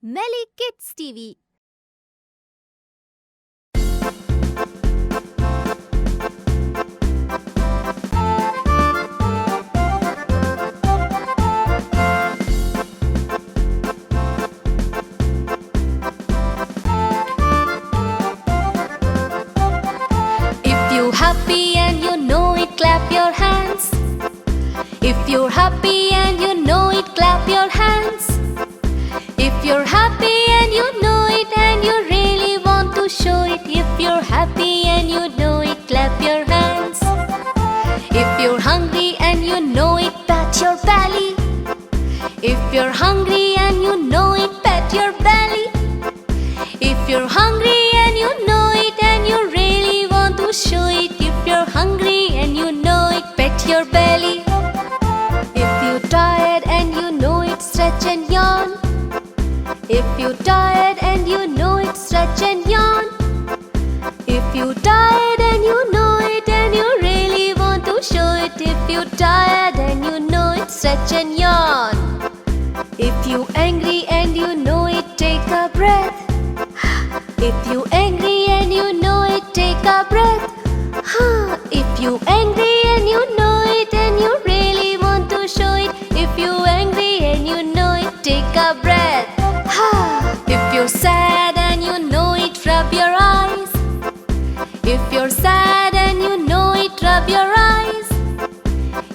Melly Kids TV. If you're happy and you know it, clap your hands. If you're happy and you know it, clap your hands. If you're happy and you know it and you really want to show it, if you're happy and you know it, clap your hands. If you're hungry and you know it, pat your belly. If you're hungry and you know it, pat your belly. If you're hungry and you know it and you really want to show it, if you're hungry and you know it, pat your belly. If you're tired and you know it, stretch and yawn. If you're tired and you know it, stretch and yawn. If you're tired and you know it and you really want to show it, if you're tired and you know it, stretch and yawn. If you're angry and you know it, take a breath. If you're angry and you know it, take a breath. If you're angry and you know it and you really want to show it, if you're angry and you know it, take a breath. If you're sad and you know it, rub your eyes. If you're sad and you know it, rub your eyes.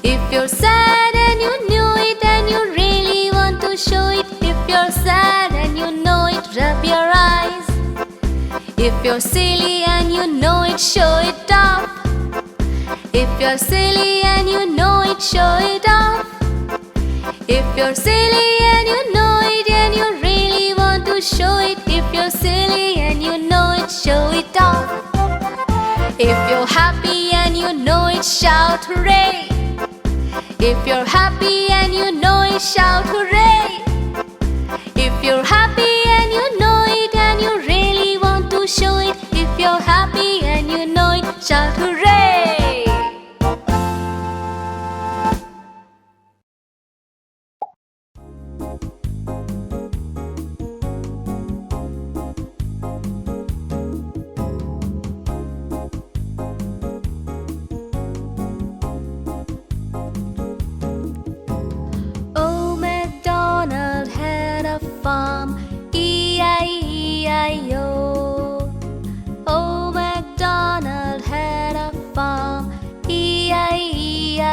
If you're sad and you know it and you really want to show it, if you're sad and you know it, rub your eyes. If you're silly and you know it, show it off. If you're silly and you know it, show it off. If you're silly and you know it and you really want to show it, if you're silly and you know it, show it off. If you're happy and you know it, shout hooray. If you're happy and you know it, shout hooray. If you're happy and you know it and you really want to show it, if you're happy and you know it, shout hooray. 'Oh, MacDonald had a farm, E-I-E-I-O. Oh, MacDonald had a farm, E-I-E-I-O.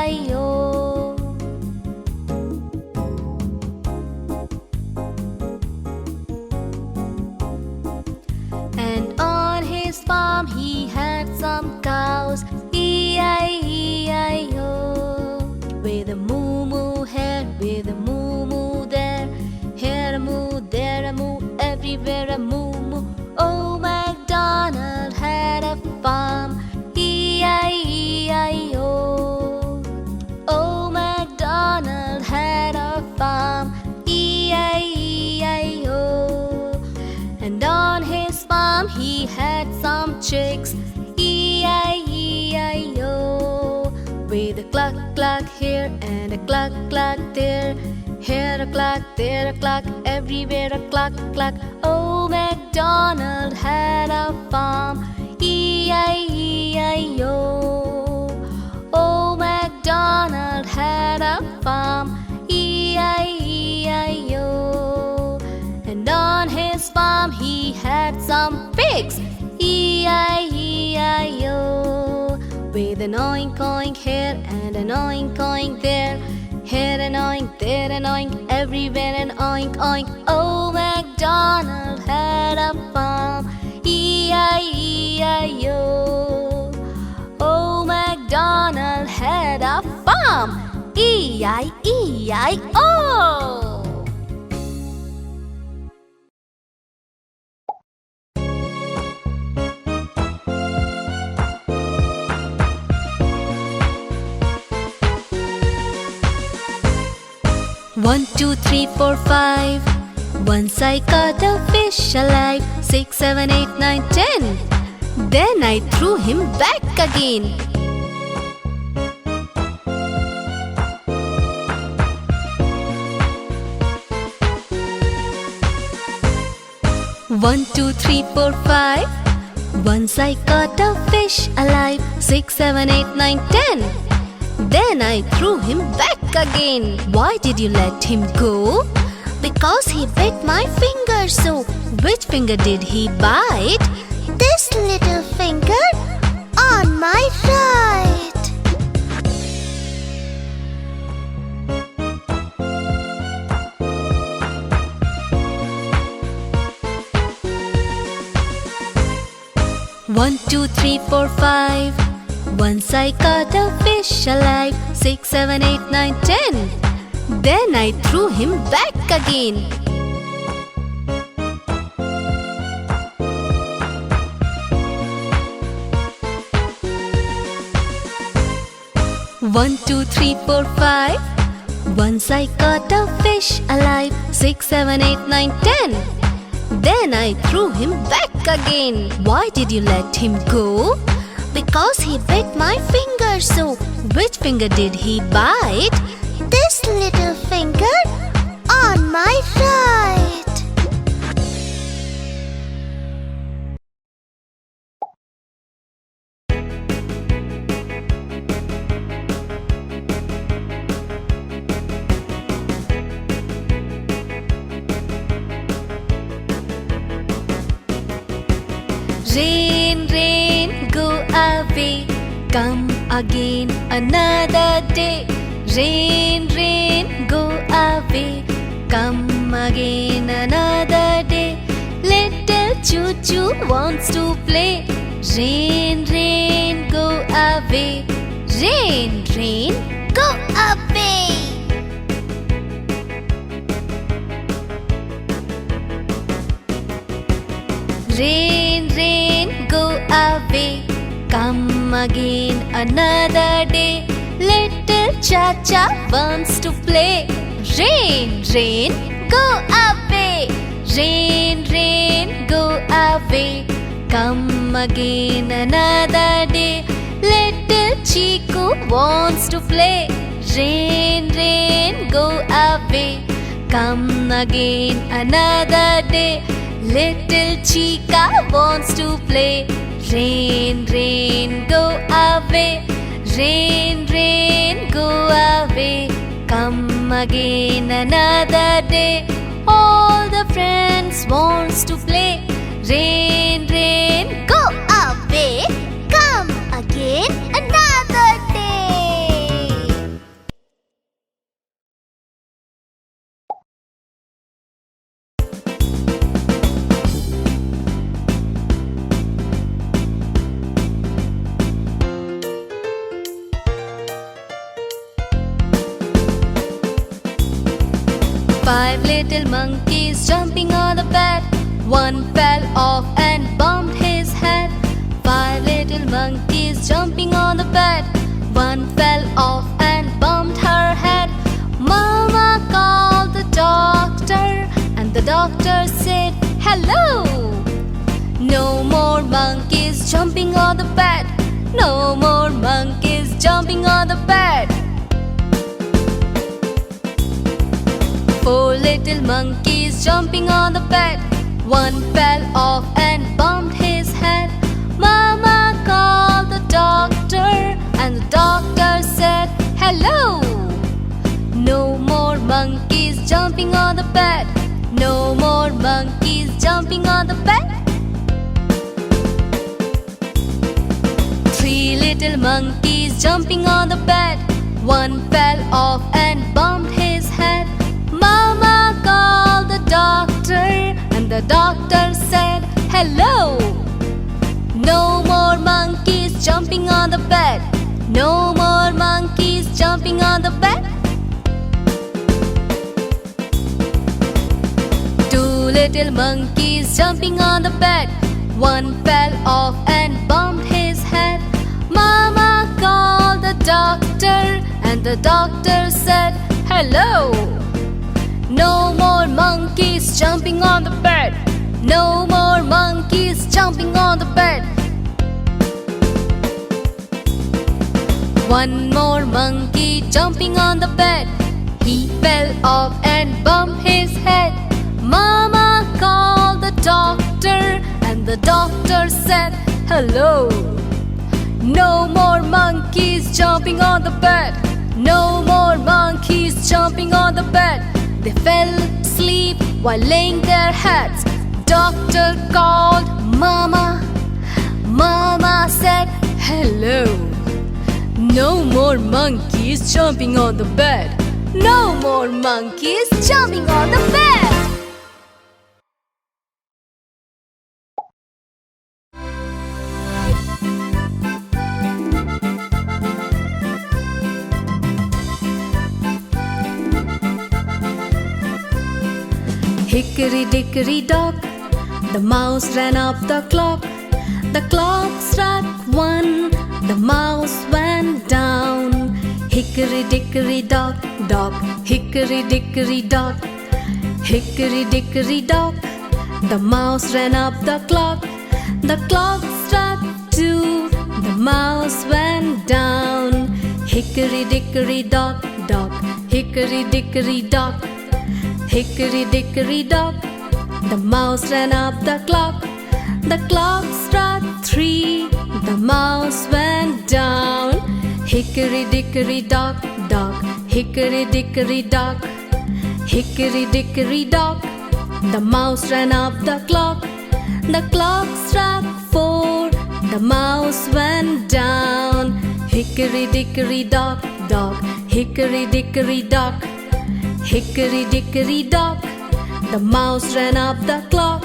And on his farm he had some cows, E-I-E-I-O. With a moo-moo here, with a moo-moo there, here a moo, there a moo, everywhere a moo-moo. Oh, MacDonald had a farm, E-I-E-I-O. Oh, MacDonald had a farm, E-I-E-I-O. And on his farm he had some chicks, E-I-E-I-O. With a cluck cluck here and a cluck cluck there, here a cluck, there a cluck, everywhere a cluck cluck. Oh, MacDonald had a farm, E-I-E-I-O. Oh, MacDonald had a farm, E-I-E-I-O. And on his farm he had some pigs, E-I-E-I-O. With an oink oink here and an oink oink there, here an oink, there an oink, everywhere an oink oink. Oh, MacDonald had a farm, E-I-E-I-O. Oh, MacDonald had a farm, E-I-E-I-O. 1, 2, 3, 4, 5. Once I caught a fish alive. 6, 7, 8, 9, 10. Then I threw him back again. 1, 2, 3, 4, 5. Once I caught a fish alive. 6, 7, 8, 9, 10. Then I threw him back again. Why did you let him go? Because he bit my finger so. Which finger did he bite? This little finger on my right. One, 2, 3, 4, 5. Once I caught a fish alive. 6, 7, 8, 9, 10. Then I threw him back again. One, 2, 3, 4, 5. Once I caught a fish alive. 6, 7, 8, 9, 10. Then I threw him back again. Why did you let him go? Because he bit my finger so. Which finger did he bite? This little finger on my right. Rain, rain, go away. Come again another day. Rain, rain, go away. Come again another day. Little choo-choo wants to play. Rain, rain, go away. Rain, rain, Go away. rain, rain, go away. Come again another day. Little cha-cha wants to play. Rain, rain, Go away. rain, rain, go away. Come again another day. Little Chico wants to play. Rain, rain, go away. Come again another day. Little Chica wants to play. Rain, rain, go away. Rain, rain, go away. Come again another day. All the friends wants to play. Rain, rain, Go away. Come again another day. 5 little monkeys jumping on the bed. One fell off and bumped his head. 5 little monkeys jumping on the bed. One fell off and bumped her head. Mama called the doctor, and the doctor said, "Hello! No more monkeys jumping on the bed. No more monkeys jumping on the bed." 4 little monkeys jumping on the bed. One fell off and bumped his head. Mama called the doctor, and the doctor said, "Hello! No more monkeys jumping on the bed. No more monkeys jumping on the bed." 3 little monkeys jumping on the bed. One fell off and bumped his head. Mama called the doctor, and the doctor said, "Hello! No more monkeys jumping on the bed. No more monkeys jumping on the bed." 2 little monkeys jumping on the bed. One fell off and bumped his head. Mama called the doctor, and the doctor said, "Hello! No more monkeys jumping on the bed. No more monkeys jumping on the bed." One more monkey jumping on the bed. He fell off and bumped his head. Mama called the doctor, The doctor said, hello. No more monkeys jumping on the bed. No more monkeys jumping on the bed. They fell asleep while laying their heads. Doctor called Mama. Mama said, hello. No more monkeys jumping on the bed. No more monkeys jumping on the bed. Hickory dickory dock, the mouse ran up the clock. The clock struck 1, the mouse went down. Hickory dickory dock, dock, hickory dickory dock. Hickory dickory dock, the mouse ran up the clock. The clock struck 2, the mouse went down. Hickory dickory dock, dock, hickory dickory dock. Hickory dickory dock, the mouse ran up the clock. The clock struck 3, the mouse went down. Hickory dickory dock, dock, hickory dickory dock. Hickory dickory dock, the mouse ran up the clock. The clock struck 4, the mouse went down. Hickory dickory dock, dock, hickory dickory dock. Hickory dickory dock, the mouse ran up the clock.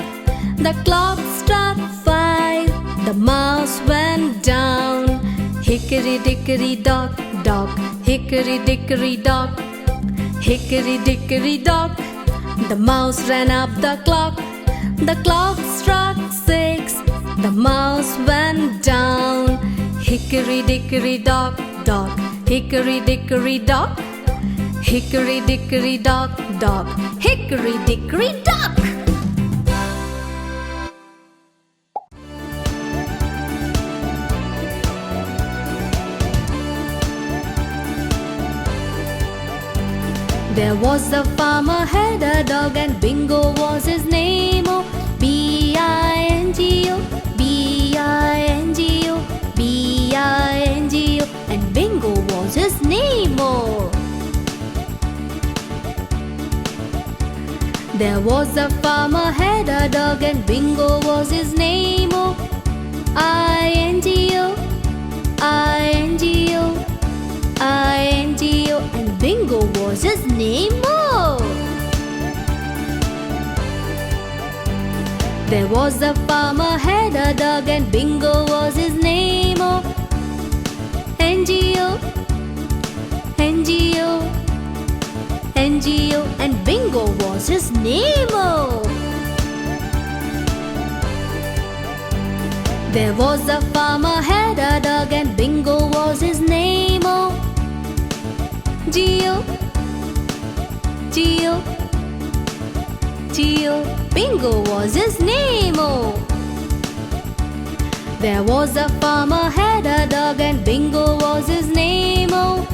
The clock struck 5, the mouse went down. Hickory dickory dock, dock, hickory dickory dock. Hickory dickory dock, the mouse ran up the clock. The clock struck 6, the mouse went down. Hickory dickory dock, dock, hickory dickory dock. Hickory dickory dock, dock, hickory dickory dock. There was a farmer had a dog and Bingo was his name. Oh, B-I-N-G-O, B-I-N-G-O, B-I-N-G-O, and Bingo was his name. Oh. There was a farmer had a dog and Bingo was his name. Oh, I-N-G-O, I-N-G-O, I-N-G-O, and Bingo was his name. Oh. There was a farmer had a dog and Bingo was his name. Oh, N-G-O, N-G-O, N-G-O, and Bingo was his name. Oh. There was a farmer had a dog and Bingo was his name. Oh, G-O, G-O, G-O, Bingo was his name. Oh. There was a farmer had a dog and Bingo was his name. Oh,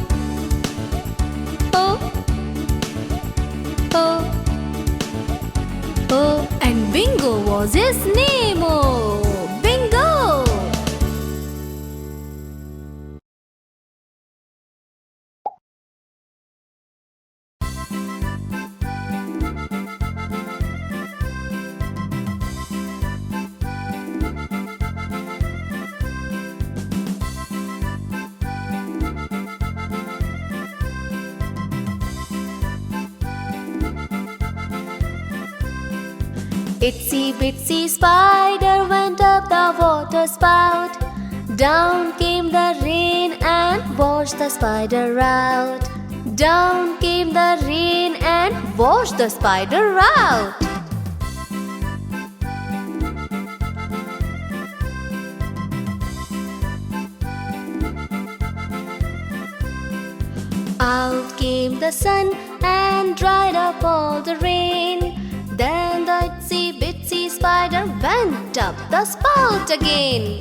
oh, oh, oh, and Bingo was his name. Oh, Bingo. Itsy bitsy spider went up the water spout. Down came the rain and washed the spider out. Down came the rain and washed the spider out. Out came the sun and dried up all the rain. Then the itsy bitsy spider went up the spout again.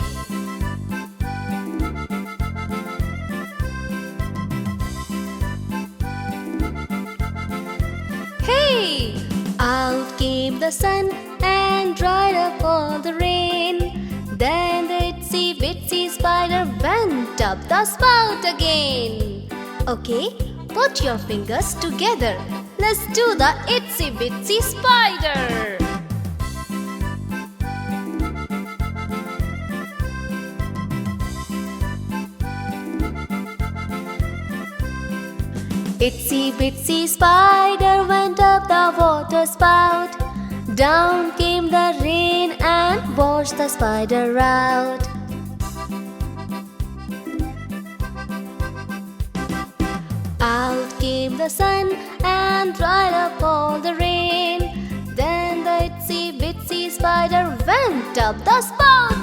Hey! Out came the sun and and dried up all the rain. Then the itsy bitsy spider went up the spout again. Okay, put your fingers together. Let's do the itsy bitsy spider. Itsy bitsy spider went up the water spout. Down came the rain and washed the spider out. Out came the sun and dried up all the rain. Then the itsy bitsy spider went up the spout